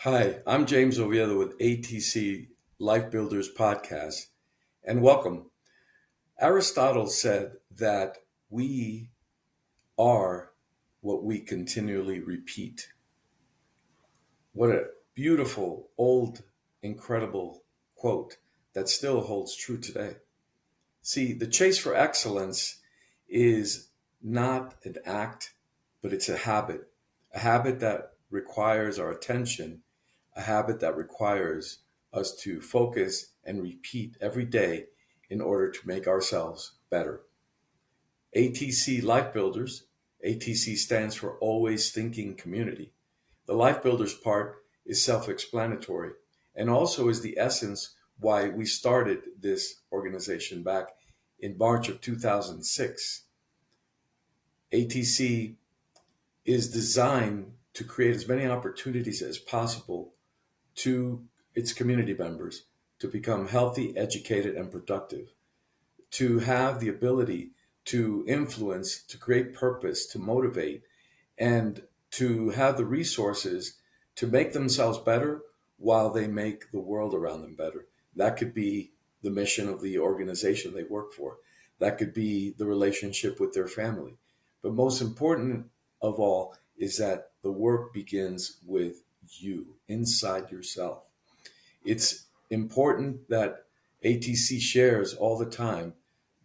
Hi, I'm James Oviedo with ATC Lifebuilders podcast, and welcome. Aristotle said that we are what we continually repeat. What a beautiful, old, incredible quote that still holds true today. See, the chase for excellence is not an act, but it's a habit that requires our attention, a habit that requires us to focus and repeat every day in order to make ourselves better. ATC Life Builders, ATC stands for Always Thinking Community. The Life Builders part is self explanatory and also is the essence why we started this organization back in March of 2006. ATC is designed to create as many opportunities as possible to its community members to become healthy, educated, and productive, to have the ability to influence, to create purpose, to motivate, and to have the resources to make themselves better while they make the world around them better. That could be the mission of the organization they work for. That could be the relationship with their family. But most important of all is that the work begins with you, inside yourself. It's important that ATC shares all the time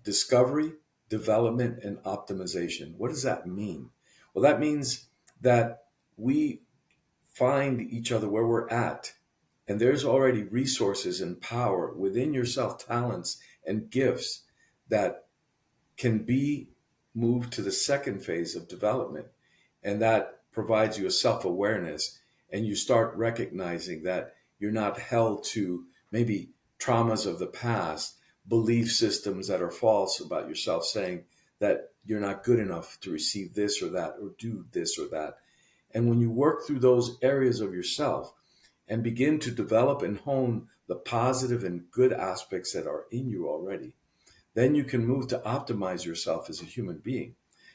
discovery, development, and optimization. What does that mean? Well, that means that we find each other where we're at, and there's already resources and power within yourself, talents and gifts that can be moved to the second phase of development. And that provides you a self awareness, and you start recognizing that you're not held to maybe traumas of the past, belief systems that are false about yourself, saying that you're not good enough to receive this or that or do this or that. And when you work through those areas of yourself and begin to develop and hone the positive and good aspects that are in you already, then you can move to optimize yourself as a human being.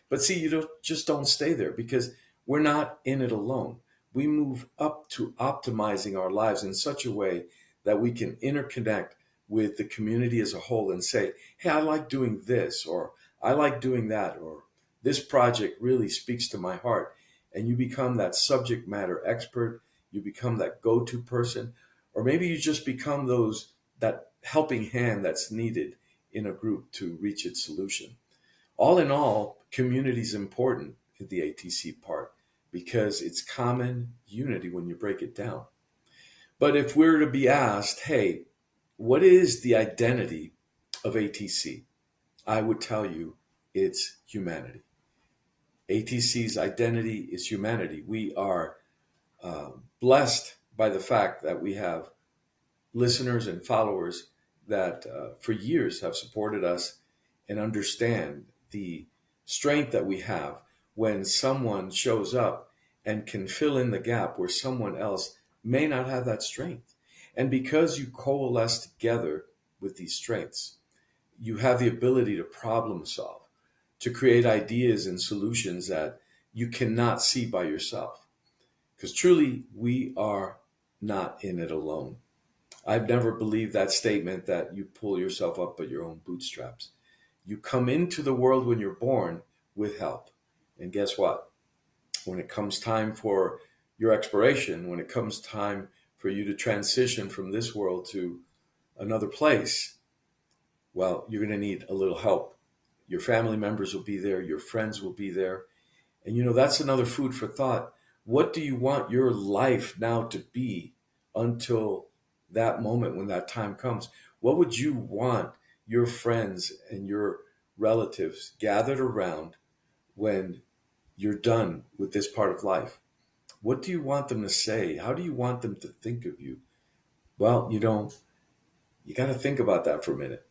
But see, just don't stay there, because we're not in it alone. We move up to optimizing our lives in such a way that we can interconnect with the community as a whole and say, hey, I like doing this, or I like doing that, or this project really speaks to my heart. And you become that subject matter expert. You become that go-to person, or maybe you just become that helping hand that's needed in a group to reach its solution. All in all, community is important in the ATC part because it's common unity when you break it down. But if we're to be asked, hey, what is the identity of ATC? I would tell you it's humanity. ATC's identity is humanity. We are blessed by the fact that we have listeners and followers that for years have supported us and understand the strength that we have when someone shows up and can fill in the gap where someone else may not have that strength. And because you coalesce together with these strengths, you have the ability to problem solve, to create ideas and solutions that you cannot see by yourself. Because truly, we are not in it alone. I've never believed that statement that you pull yourself up by your own bootstraps. You come into the world when you're born with help. And guess what? When it comes time for your expiration, when it comes time for you to transition from this world to another place, well, you're going to need a little help. Your family members will be there, your friends will be there. And that's another food for thought. What do you want your life now to be until that moment when that time comes? What would you want your friends and your relatives gathered around when you're done with this part of life? What do you want them to say? How do you want them to think of you? Well, you got to think about that for a minute.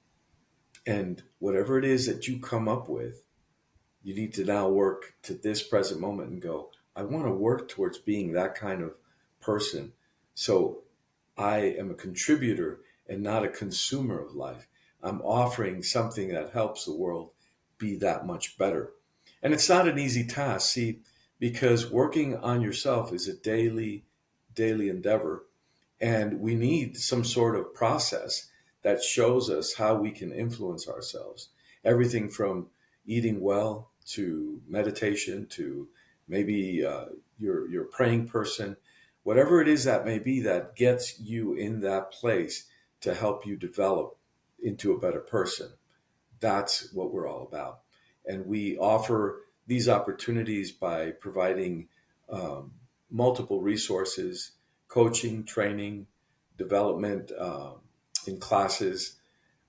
And whatever it is that you come up with, you need to now work to this present moment and go, I want to work towards being that kind of person. So I am a contributor and not a consumer of life. I'm offering something that helps the world be that much better. And it's not an easy task, see, because working on yourself is a daily, daily endeavor. And we need some sort of process that shows us how we can influence ourselves. Everything from eating well to meditation to maybe you're a praying person, whatever it is that may be that gets you in that place to help you develop into a better person. That's what we're all about. And we offer these opportunities by providing um, multiple resources, coaching, training, development in classes.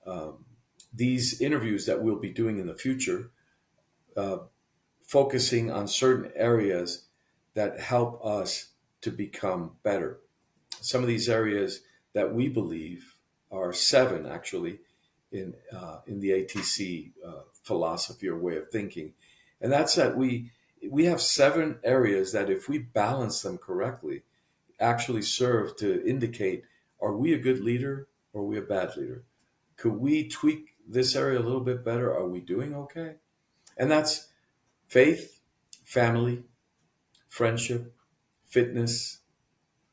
Um, these interviews that we'll be doing in the future, uh, focusing on certain areas that help us to become better. Some of these areas that we believe are seven actually in the ATC philosophy or way of thinking, and that's that we have seven areas that if we balance them correctly, actually serve to indicate, are we a good leader or are we a bad leader? Could we tweak this area a little bit better? Are we doing okay? And that's faith, family, friendship, fitness,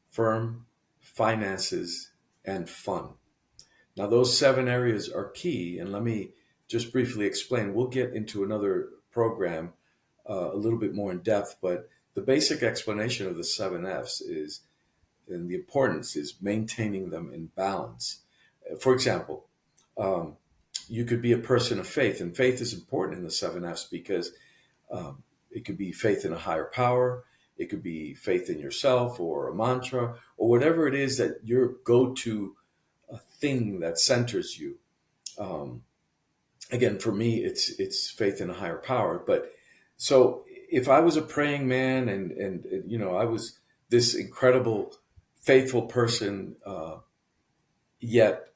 firm, finances, and fun. Now, those seven areas are key, and let me just briefly explain. We'll get into another program a little bit more in depth, but the basic explanation of the seven F's is, and the importance is maintaining them in balance. For example, um, you could be a person of faith, and faith is important in the seven F's because it could be faith in a higher power, it could be faith in yourself or a mantra, or whatever it is that your go to a thing that centers you. Um, Again, for me, it's faith in a higher power. But so if I was a praying man and you know I was this incredible faithful person, yet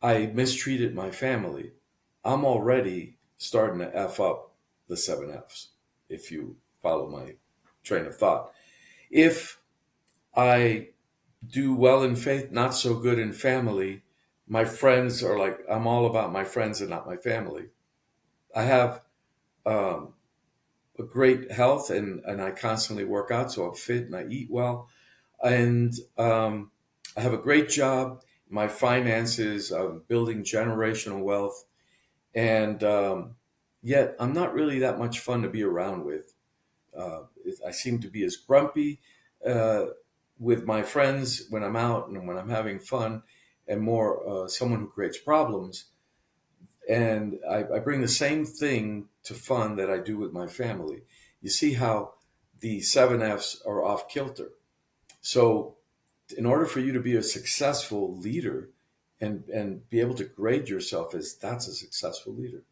I mistreated my family, I'm already starting to f up the seven F's. If you follow my train of thought, if I do well in faith, not so good in family. My friends are like, I'm all about my friends and not my family. I have um, a great health and I constantly work out, so I'm fit and I eat well. And I have a great job. My finances, I'm building generational wealth. And yet I'm not really that much fun to be around with. I seem to be as grumpy uh, with my friends when I'm out and when I'm having fun, and more someone who creates problems. And I bring the same thing to fun that I do with my family. You see how the seven F's are off kilter. So, in order for you to be a successful leader and be able to grade yourself as that's a successful leader,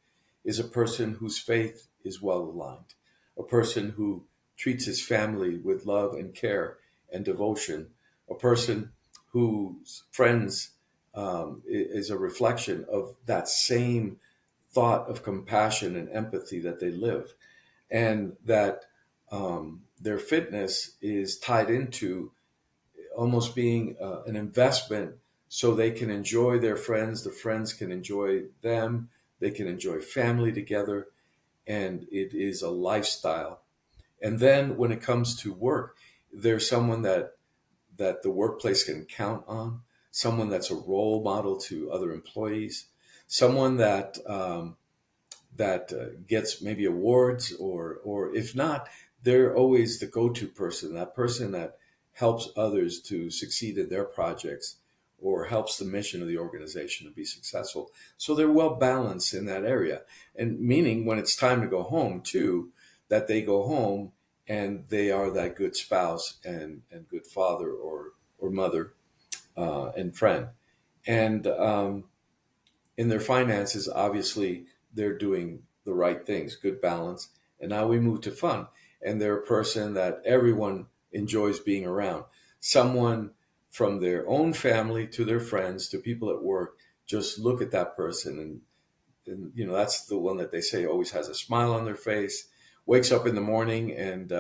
is a person whose faith is well aligned, a person who treats his family with love and care and devotion, a person whose friends is a reflection of that same thought of compassion and empathy that they live, and that their fitness is tied into almost being an investment so they can enjoy their friends, the friends can enjoy them, they can enjoy family together, and it is a lifestyle. And then when it comes to work, there's someone that the workplace can count on, someone that's a role model to other employees, someone that gets maybe awards, or if not, they're always the go-to person, that person that helps others to succeed in their projects or helps the mission of the organization to be successful. So they're well balanced in that area. And meaning when it's time to go home too, that they go home and they are that good spouse and good father or mother and friend. And in their finances, obviously, they're doing the right things, good balance. And now we move to fun. And they're a person that everyone enjoys being around. Someone from their own family to their friends to people at work just look at that person and you know that's the one that they say always has a smile on their face, wakes up in the morning and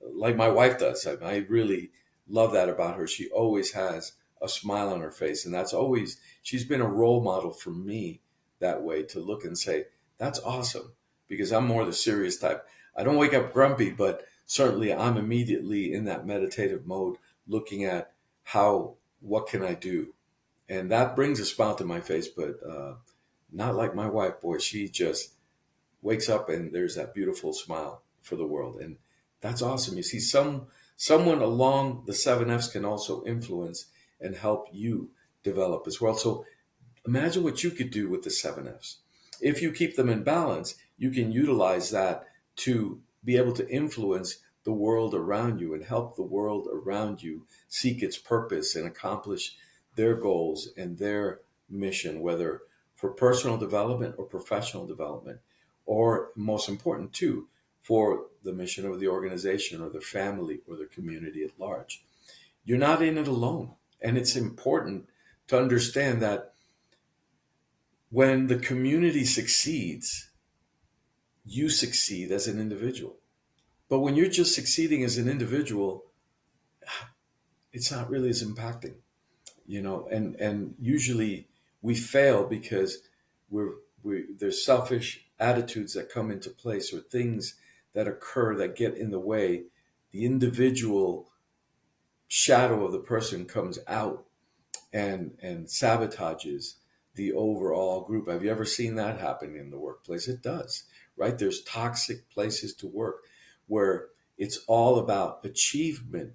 like my wife does. I really love that about her. She always has a smile on her face, and that's always she's been a role model for me that way to look and say that's awesome because I'm more the serious type. I don't wake up grumpy, but certainly I'm immediately in that meditative mode looking at what can I do? And that brings a smile to my face, but not like my wife, boy. She just wakes up and there's that beautiful smile for the world. And that's awesome. You see, someone along the 7Fs can also influence and help you develop as well. So imagine what you could do with the 7Fs. If you keep them in balance, you can utilize that to be able to influence the world around you and help the world around you seek its purpose and accomplish their goals and their mission, whether for personal development or professional development, or most important too, for the mission of the organization or the family or the community at large. You're not in it alone. And it's important to understand that when the community succeeds, you succeed as an individual. But when you're just succeeding as an individual, it's not really as impacting, and usually we fail because there's selfish attitudes that come into place or things that occur that get in the way. The individual shadow of the person comes out and sabotages the overall group. Have you ever seen that happen in the workplace? It does, right? There's toxic places to work where it's all about achievement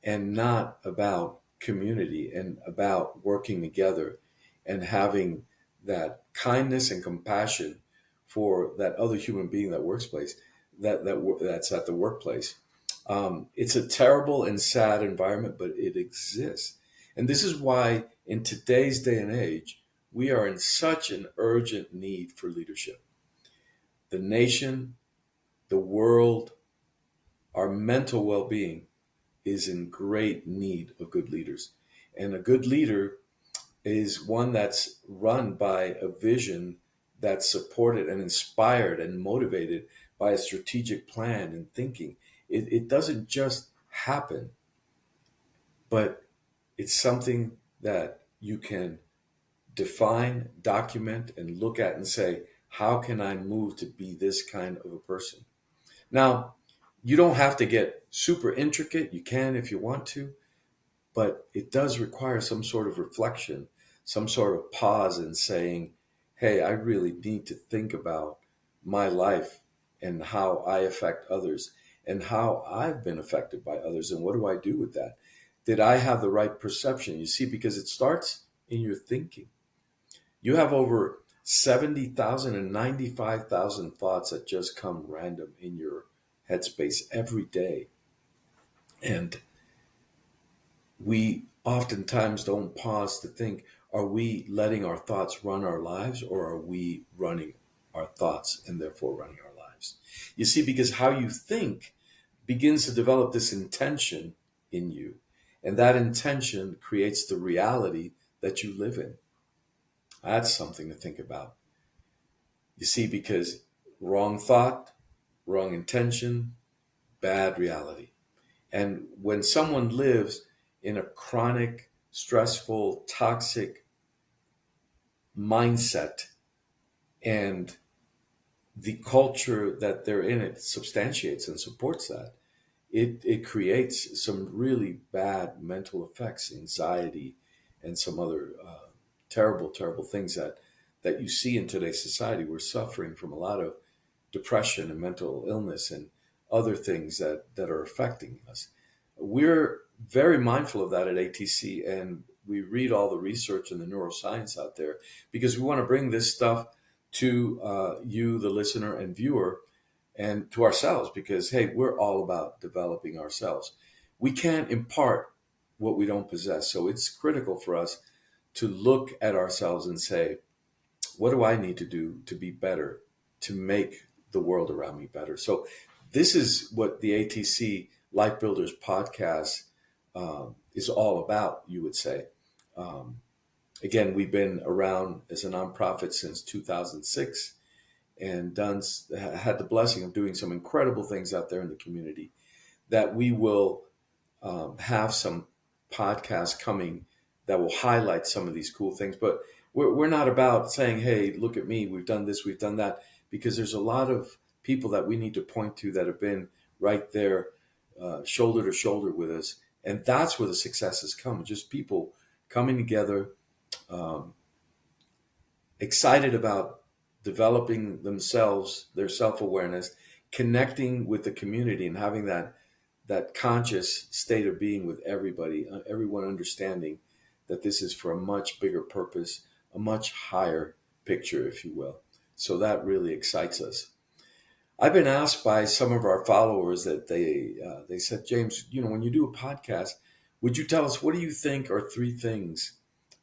and not about community and about working together and having that kindness and compassion for that other human being that's at the workplace. It's a terrible and sad environment, but it exists. And this is why in today's day and age, we are in such an urgent need for leadership. The nation, the world, our mental well-being is in great need of good leaders. And a good leader is one that's run by a vision that's supported and inspired and motivated by a strategic plan and thinking. It doesn't just happen, but it's something that you can define, document, and look at and say, how can I move to be this kind of a person? Now, you don't have to get super intricate. You can if you want to, but it does require some sort of reflection, some sort of pause and saying, hey, I really need to think about my life and how I affect others and how I've been affected by others. And what do I do with that? Did I have the right perception? You see, because it starts in your thinking. You have over 70,000 and 95,000 thoughts that just come random in your headspace every day. And we oftentimes don't pause to think, are we letting our thoughts run our lives, or are we running our thoughts and therefore running our lives? You see, because how you think begins to develop this intention in you. And that intention creates the reality that you live in. That's something to think about. You see, because wrong thought, wrong intention, bad reality. And when someone lives in a chronic, stressful, toxic mindset, and the culture that they're in, it substantiates and supports that, it creates some really bad mental effects, anxiety, and some other terrible, terrible things that you see in today's society. We're suffering from a lot of depression and mental illness and other things that are affecting us. We're very mindful of that at ATC, and we read all the research and the neuroscience out there because we want to bring this stuff to you, the listener and viewer, and to ourselves because, hey, we're all about developing ourselves. We can't impart what we don't possess. So it's critical for us to look at ourselves and say, what do I need to do to be better, to make the world around me better? So this is what the ATC Lifebuilders podcast is all about, you would say. Again, we've been around as a nonprofit since 2006 and had the blessing of doing some incredible things out there in the community. That we will have some podcasts coming that will highlight some of these cool things. But we're not about saying, hey, look at me, we've done this, we've done that, because there's a lot of people that we need to point to that have been right there, shoulder to shoulder with us And that's where the successes come. Just people coming together, um, excited about developing themselves, their self-awareness, connecting with the community, and having that conscious state of being with everybody, everyone understanding that this is for a much bigger purpose, a much higher picture, if you will. So that really excites us. I've been asked by some of our followers that they said, James, when you do a podcast, would you tell us what do you think are three things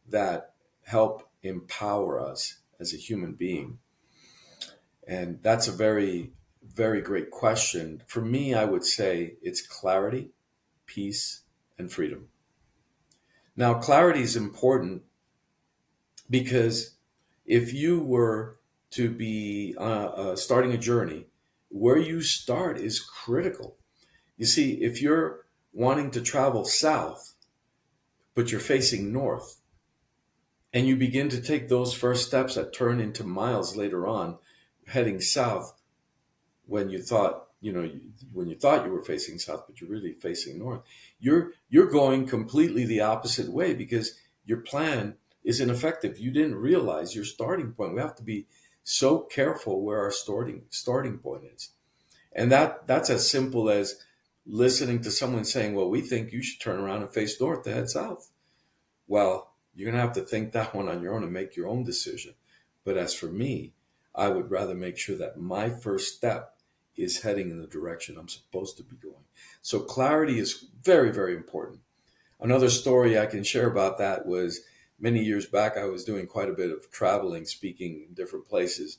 that help empower us as a human being? And that's a very, very great question. For me, I would say it's clarity, peace, and freedom. Now, clarity is important because if you were to be starting a journey, where you start is critical. You see, if you're wanting to travel south, but you're facing north, and you begin to take those first steps that turn into miles later on, heading south, when you thought, when you thought you were facing south, but you're really facing north, you're going completely the opposite way because your plan is ineffective. You didn't realize your starting point. We have to be so careful where our starting point is. And that's as simple as listening to someone saying, well, we think you should turn around and face north to head south. Well, you're going to have to think that one on your own and make your own decision. But as for me, I would rather make sure that my first step is heading in the direction I'm supposed to be going. So clarity is very, very important. Another story I can share about that was many years back, I was doing quite a bit of traveling, speaking in different places.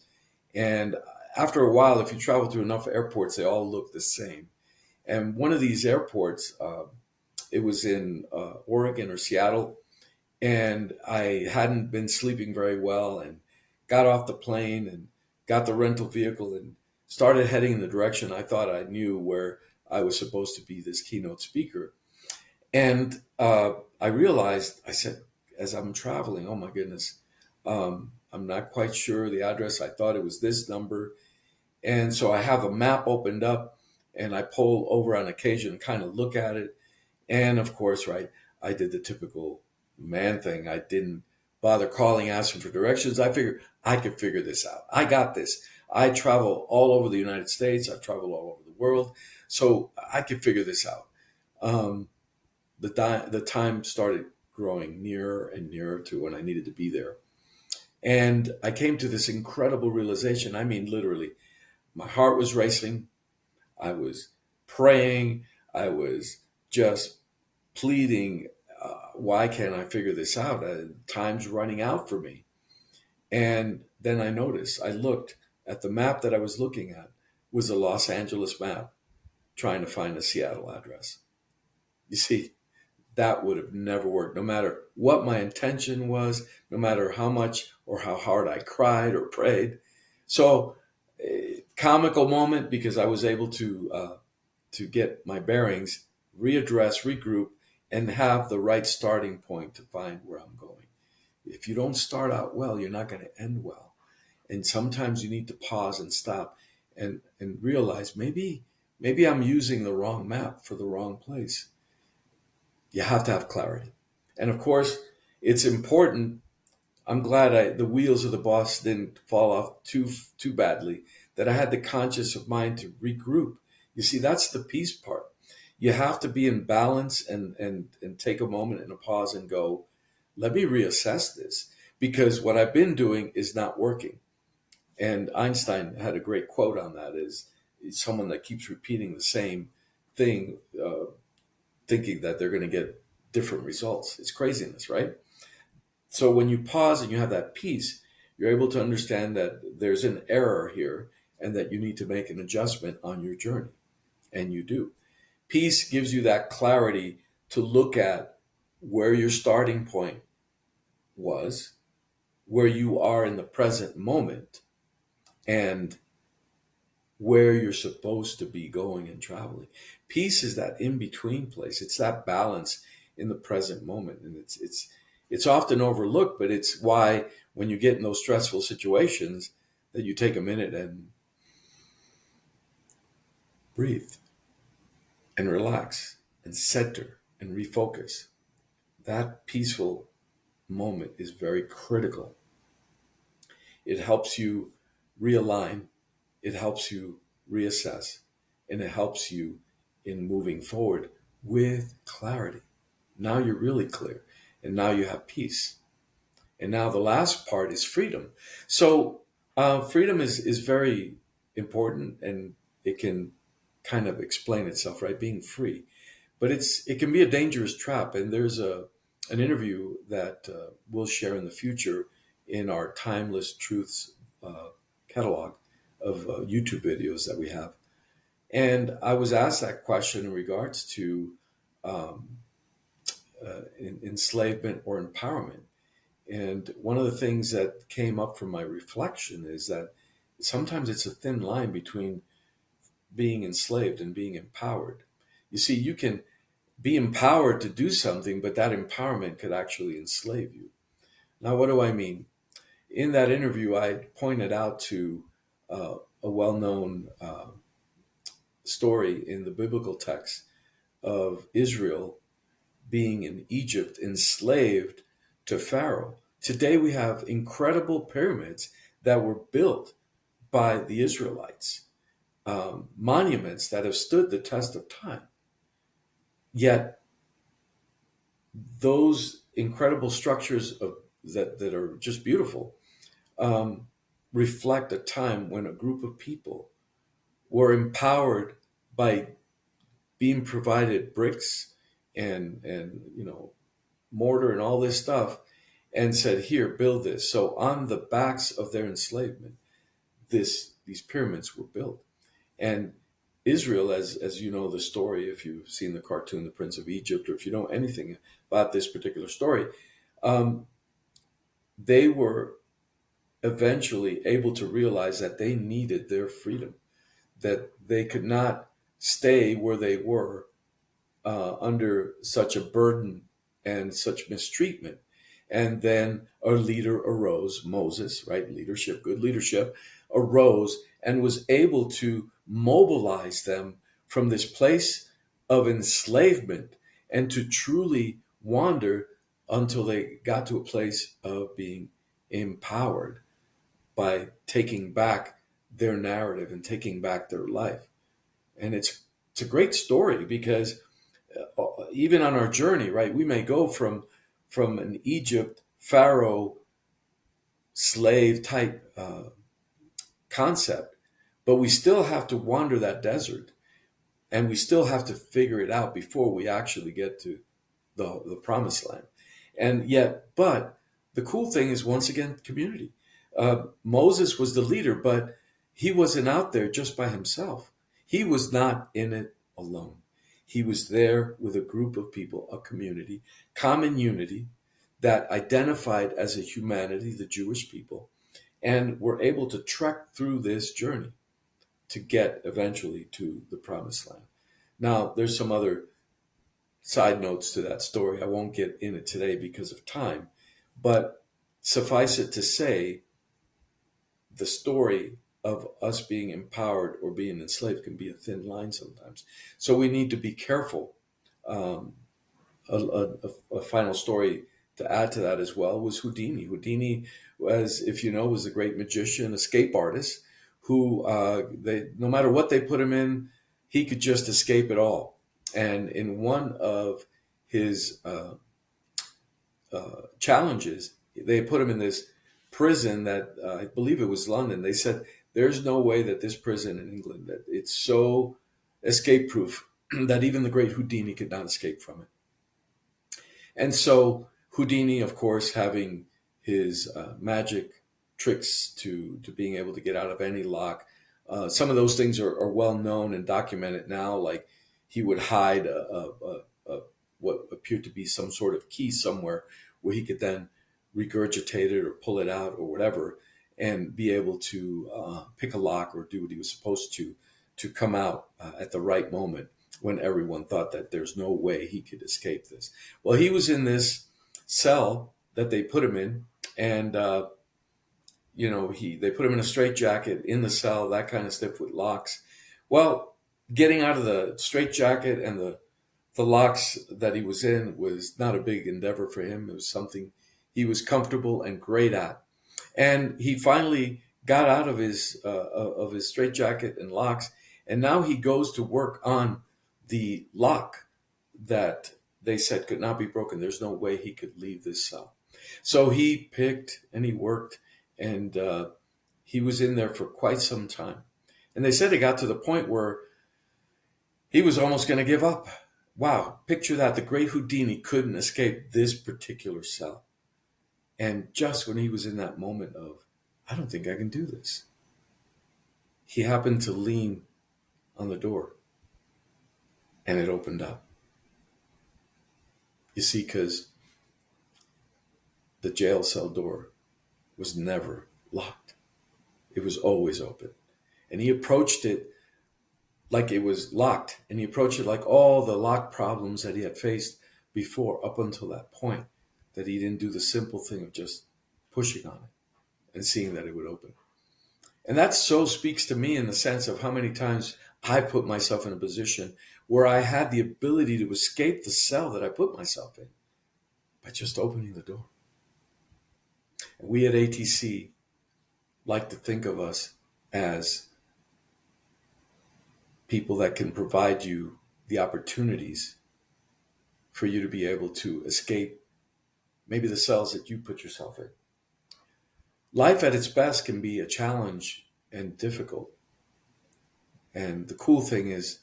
And after a while, if you travel to enough airports, they all look the same. And one of these airports, it was in Oregon or Seattle, and I hadn't been sleeping very well and got off the plane and got the rental vehicle and started heading in the direction I thought I knew where I was supposed to be this keynote speaker. And I realized, I said, as I'm traveling, oh my goodness, I'm not quite sure the address. I thought it was this number. And so I have a map opened up and I pull over on occasion and kind of look at it. And of course, right, I did the typical man thing. I didn't bother calling, asking for directions. I figured I could figure this out. I got this. I travel all over the United States. I've traveled all over the world. So I could figure this out. The time started growing nearer and nearer to when I needed to be there. And I came to this incredible realization. I mean, literally, my heart was racing. I was praying. I was just pleading, why can't I figure this out? Time's running out for me. And then I noticed, I looked at the map that I was looking at was a Los Angeles map trying to find a Seattle address. You see, that would have never worked, no matter what my intention was, no matter how much or how hard I cried or prayed. So, comical moment because I was able to get my bearings, readdress, regroup, and have the right starting point to find where I'm going. If you don't start out well, you're not going to end well. And sometimes you need to pause and stop and realize maybe I'm using the wrong map for the wrong place. You have to have clarity. And of course, it's important. I'm glad the wheels of the bus didn't fall off too badly, that I had the conscious of mind to regroup. You see, that's the peace part. You have to be in balance and take a moment and a pause and go, let me reassess this because what I've been doing is not working. And Einstein had a great quote on that is someone that keeps repeating the same thing, thinking that they're going to get different results. It's craziness, right? So when you pause and you have that peace, you're able to understand that there's an error here and that you need to make an adjustment on your journey. And you do. Peace gives you that clarity to look at where your starting point was, where you are in the present moment, and where you're supposed to be going and traveling. Peace is that in-between place. It's that balance in the present moment. And it's often overlooked, but it's why when you get in those stressful situations that you take a minute and breathe and relax and center and refocus. That peaceful moment is very critical. It helps you realign, it helps you reassess, and it helps you in moving forward with clarity. Now you're really clear, and now you have peace. And now the last part is freedom. So freedom is very important, and it can kind of explain itself, right? Being free, but it can be a dangerous trap. And there's an interview that we'll share in the future in our Timeless Truths uh, catalog of YouTube videos that we have. And I was asked that question in regards to um, enslavement or empowerment. And one of the things that came up from my reflection is that sometimes it's a thin line between being enslaved and being empowered. You see, you can be empowered to do something, but that empowerment could actually enslave you. Now, what do I mean? In that interview, I pointed out to a well known story in the biblical text of Israel being in Egypt enslaved to Pharaoh. Today, we have incredible pyramids that were built by the Israelites, monuments that have stood the test of time. Yet, those incredible structures that are just beautiful um, reflect a time when a group of people were empowered by being provided bricks and mortar and all this stuff, and said, "Here, build this." So on the backs of their enslavement, these pyramids were built. And Israel, as you know the story, if you've seen the cartoon The Prince of Egypt, or if you know anything about this particular story, um, they were eventually able to realize that they needed their freedom, that they could not stay where they were under such a burden and such mistreatment. And then a leader arose, Moses, right? Leadership, good leadership, arose and was able to mobilize them from this place of enslavement and to truly wander until they got to a place of being empowered by taking back their narrative and taking back their life. And it's a great story because even on our journey, right, we may go from an Egypt Pharaoh slave type concept, but we still have to wander that desert, and we still have to figure it out before we actually get to the promised land. And yet, but the cool thing is, once again, community. Moses was the leader, but he wasn't out there just by himself. He was not in it alone. He was there with a group of people, a community, common unity that identified as a humanity, the Jewish people, and were able to trek through this journey to get eventually to the promised land. Now, there's some other side notes to that story. I won't get in it today because of time, but suffice it to say, the story of us being empowered or being enslaved can be a thin line sometimes. So we need to be careful. Um, a final story to add to that as well was Houdini. Houdini was, if you know, was a great magician, escape artist who they no matter what they put him in, he could just escape it all. And in one of his challenges, they put him in this prison that I believe it was London. They said there's no way that this prison in England that it's so escape proof that even the great Houdini could not escape from it. And so Houdini, of course, having his magic tricks to being able to get out of any lock. Some of those things are well known and documented now. Like he would hide what appeared to be some sort of key somewhere where he could then regurgitate it or pull it out or whatever, and be able to pick a lock or do what he was supposed to come out at the right moment when everyone thought that there's no way he could escape this. Well, he was in this cell that they put him in, and they put him in a straitjacket in the cell, that kind of stuff with locks. Well, getting out of the straitjacket and the the locks that he was in was not a big endeavor for him. It was something he was comfortable and great at. And he finally got out of his straitjacket and locks, and now he goes to work on the lock that they said could not be broken. There's no way he could leave this cell. So he picked and he worked, and he was in there for quite some time. And they said it got to the point where he was almost going to give up. Wow, picture that. The great Houdini couldn't escape this particular cell. And just when he was in that moment of, I don't think I can do this, he happened to lean on the door and it opened up. You see, because the jail cell door was never locked. It was always open. And he approached it like it was locked. And he approached it like all the lock problems that he had faced before up until that point, that he didn't do the simple thing of just pushing on it and seeing that it would open. And that so speaks to me in the sense of how many times I put myself in a position where I had the ability to escape the cell that I put myself in by just opening the door. And we at ATC like to think of us as people that can provide you the opportunities for you to be able to escape maybe the cells that you put yourself in. Life at its best can be a challenge and difficult. And the cool thing is,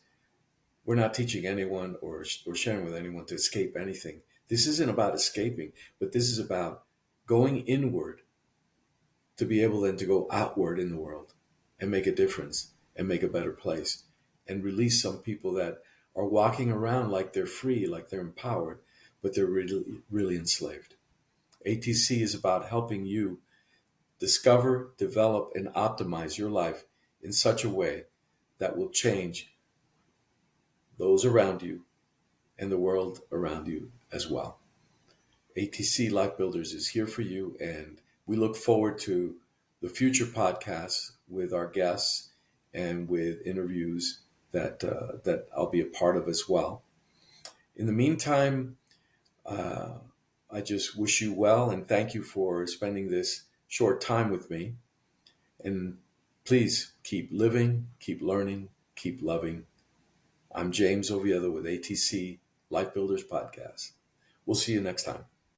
we're not teaching anyone or sharing with anyone to escape anything. This isn't about escaping, but this is about going inward to be able then to go outward in the world and make a difference and make a better place and release some people that are walking around like they're free, like they're empowered, but they're really, really enslaved. ATC is about helping you discover, develop, and optimize your life in such a way that will change those around you and the world around you as well. ATC Lifebuilders is here for you, and we look forward to the future podcasts with our guests and with interviews that I'll be a part of as well. In the meantime, I just wish you well and thank you for spending this short time with me. And please keep living, keep learning, keep loving. I'm James Oviedo with ATC Lifebuilders Podcast. We'll see you next time.